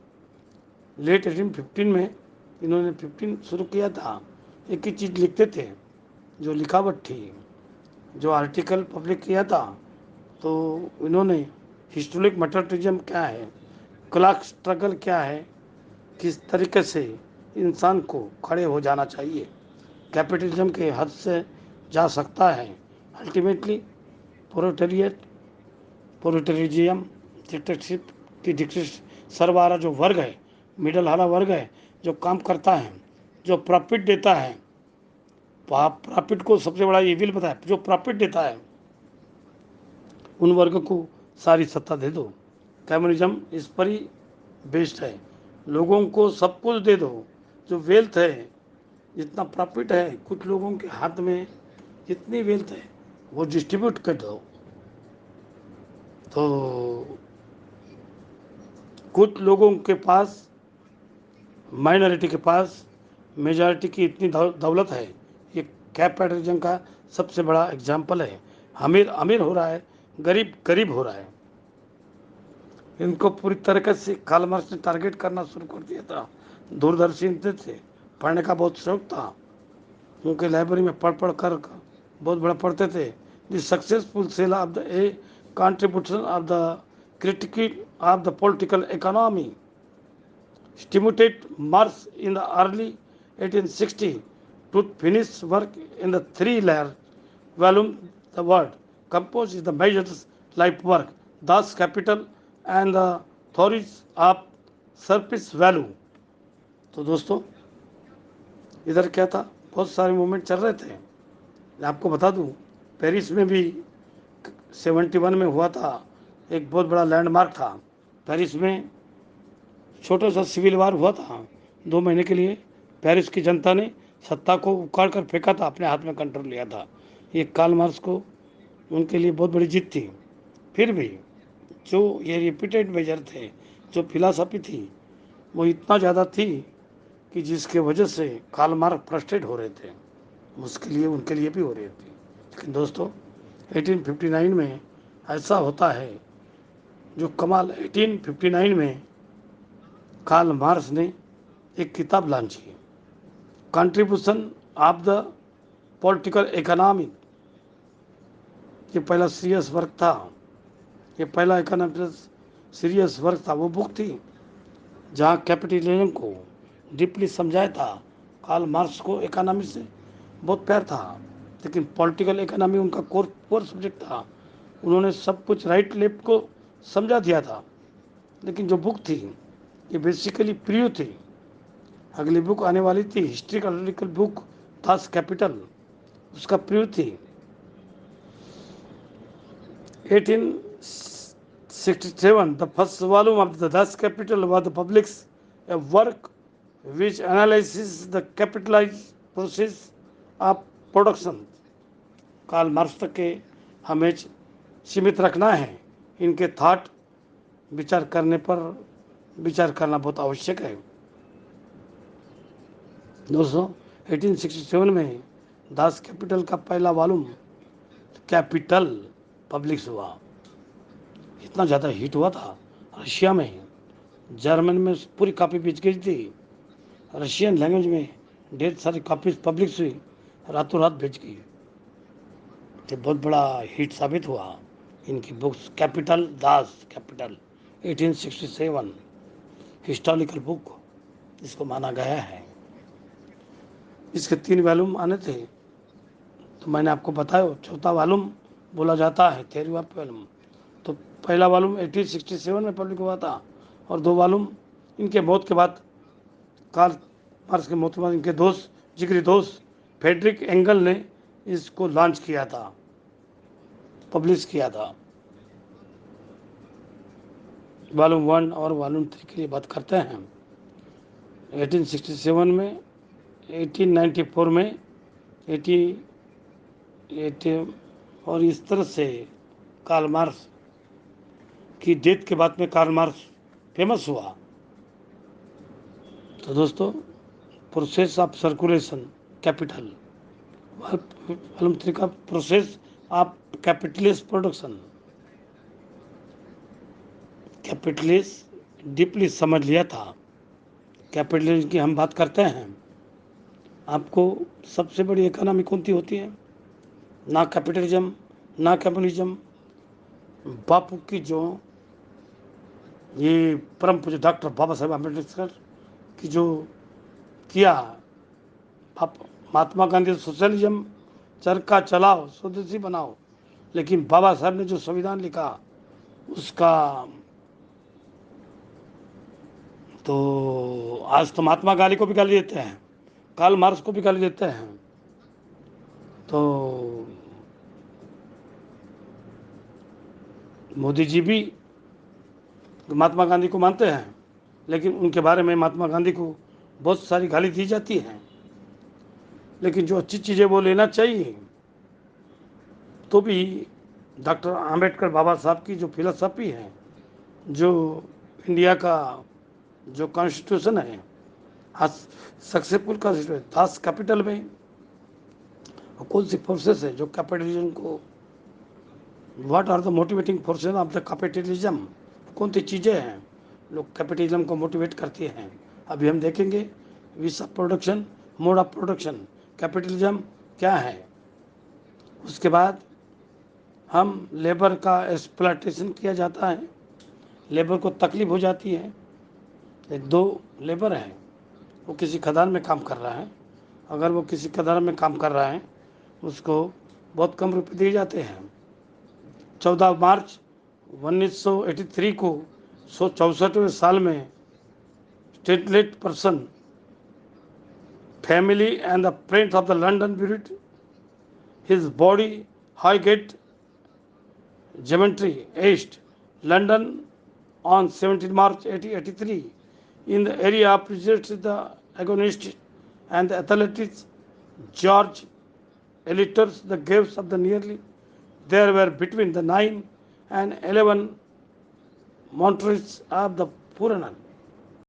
[SPEAKER 1] लेट 1815 में, इन्होंने 15 शुरू किया था, एक ही चीज़ लिखते थे, जो लिखावट थी, जो आर्टिकल पब्लिक किया था। तो इन्होंने हिस्टोरिक मटेरियलिज्म क्या है, क्लास स्ट्रगल क्या है, किस तरीके से इंसान को खड़े हो जाना चाहिए, कैपिटलिज्म के हद से जा सकता है, अल्टीमेटली प्रोलेटेरिएट प्रोलेटेरिज्म डिक्टेटरशिप की डिक्टेटरशिप सरवारा जो वर्ग है, मिडल वाला वर्ग है, जो काम करता है, जो प्रॉफिट देता है, प्रॉफिट को सबसे बड़ा इविल बताया, जो प्रॉफिट देता है उन वर्ग को सारी सत्ता दे दो। कम्युनिज्म इस पर ही बेस्ड है, लोगों को सब कुछ दे दो, जो वेल्थ है, जितना प्रॉफिट है कुछ लोगों के हाथ में, जितनी वेल्थ है वो डिस्ट्रीब्यूट कर दो। तो कुछ लोगों के पास, माइनॉरिटी के पास मेजॉरिटी की इतनी दौलत है। ये कैपिटलिज्म का सबसे बड़ा एग्जाम्पल है। अमीर अमीर हो रहा है, गरीब गरीब हो रहा है। इनको पूरी तरीके से कार्ल मार्क्स ने टारगेट करना शुरू कर दिया था। दूरदर्शी थे, पढ़ने का बहुत शौक था, उनके लाइब्रेरी में पढ़ पढ़ कर बहुत बड़ा पढ़ते थे। The successful sale of the a contribution of the critique of the political economy stimulated Marx in the early 1860 to finish work in the three-layer volume. The word composed is the measures life work, thus capital and the theories of surface value. तो दोस्तों इधर क्या था, बहुत सारे movement चल रहे थे। आपको बता दूं पेरिस में भी 71 में हुआ था, एक बहुत बड़ा लैंडमार्क था। पेरिस में छोटा सा सिविल वार हुआ था 2 महीने के लिए। पेरिस की जनता ने सत्ता को उखाड़ कर फेंका था, अपने हाथ में कंट्रोल लिया था। ये कार्ल मार्क्स को उनके लिए बहुत बड़ी जीत थी। फिर भी जो ये रिपीटेड मेजर थे, जो फिलासफी थी, वो इतना ज़्यादा थी कि जिसके वजह से कार्ल मार्क्स फ्रस्ट्रेट हो रहे थे, उसके लिए उनके लिए भी हो रही थी। लेकिन दोस्तों 1859 में ऐसा होता है जो कमाल। 1859 में कार्ल मार्क्स ने एक किताब लॉन्च की, contribution of the political economy. ये पहला सीरियस वर्क था, ये पहला इकोनॉमिक सीरियस वर्क था। वो बुक थी जहाँ कैपिटलिज्म को डीपली समझाया था। कार्ल मार्क्स को इकोनॉमी से बहुत प्यार था, लेकिन पॉलिटिकल इकोनॉमी उनका कोर सब्जेक्ट था। उन्होंने सब कुछ राइट लेफ्ट को समझा दिया था, लेकिन जो बुक थी ये बेसिकली प्रियो थी। अगली बुक आने वाली थी हिस्ट्रिकल बुक दास कैपिटल, उसका प्रियो थी। 1867 the first volume of the Das Kapital was the published a work which analyzes the capitalized process of production. Karl Marx तक के हमें सीमित रखना है, इनके थॉट विचार करने पर विचार करना बहुत आवश्यक है। दोस्तों 1867 में दास कैपिटल का पहला वॉल्यूम कैपिटल पब्लिश हुआ। इतना ज़्यादा हिट हुआ था रशिया में, जर्मन में पूरी कॉपी बेच गई थी, रशियन लैंग्वेज में ढेर सारी कॉपीज पब्लिश हुई, रातों रात बेच गई। ये बहुत बड़ा हिट साबित हुआ इनकी books. Capital Das Kapital 1867 historical book इसको माना गया है। इसके 3 वॉल्यूम आने थे, तो मैंने आपको बताया चौथा वॉल्यूम बोला जाता है थ्योरी ऑफ वॉल्यूम। तो पहला वॉल्यूम 1867 में पब्लिक हुआ था और 2 वॉल्यूम इनके मौत के बाद कार्ल मार्क्स के मौत के बाद इनके दोस्त, जिगरी दोस्त फ्रेडरिक एंगल ने इसको लॉन्च किया था, पब्लिश किया था। वॉल्यूम 1 और वॉल्यूम 3 के लिए बात करते हैं। 1867 में, 1894 में, 80 और इस तरह से कार्ल मार्क्स की डेथ के बाद में कार्ल मार्क्स फेमस हुआ। तो दोस्तों, process of circulation capital, volume 3 का process of capitalist production. Capitalist deeply समझ लिया था। कैपिटलिज्म की हम बात करते हैं, आपको सबसे बड़ी इकोनॉमी कौन सी होती है? ना कैपिटलिज्म ना कम्युनिज्म। बापू की जो ये परम पूज्य डॉक्टर बाबा साहेब अम्बेडकर की जो किया, महात्मा गांधी सोशलिज्म चरखा चलाओ स्वदेशी बनाओ, लेकिन बाबा साहब ने जो संविधान लिखा उसका तो आज तो महात्मा गांधी को भी गाली देते हैं, कार्ल मार्क्स को भी गाली देते हैं। तो मोदी जी भी महात्मा गांधी को मानते हैं, लेकिन उनके बारे में महात्मा गांधी को बहुत सारी गाली दी जाती हैं। लेकिन जो अच्छी चीज़ें वो लेना चाहिए, तो भी डॉक्टर आम्बेडकर बाबा साहब की जो फिलोसफी है, जो इंडिया का जो कॉन्स्टिट्यूशन है, आज सक्सेसफुल कॉन्स्टिट्यूशन, दास कैपिटल में कौन सी फोर्सेस है जो कैपिटलिज्म को, what are the motivating forces of the capitalism, कौन सी चीज़ें हैं लोग कैपिटलिज्म को मोटिवेट करती हैं? अभी हम देखेंगे विस of production, mode of production, capitalism क्या है। उसके बाद हम लेबर का एक्सप्लॉयटेशन किया जाता है, लेबर को तकलीफ हो जाती है। एक दो लेबर हैं, वो किसी खदान में काम कर रहा है, अगर वो किसी खदान में काम कर रहा है उसको बहुत कम रुपये दिए जाते हैं। 14 मार्च 1983 को 164वें साल में स्टेटलेट person family and the prince of the London buried his body Highgate Cemetery, East London on 17 March 1883. In the area preserved the agonist and the athletes George Eliot's the graves of the nearly. There were between the 9 and 11 monuments of the foreigner.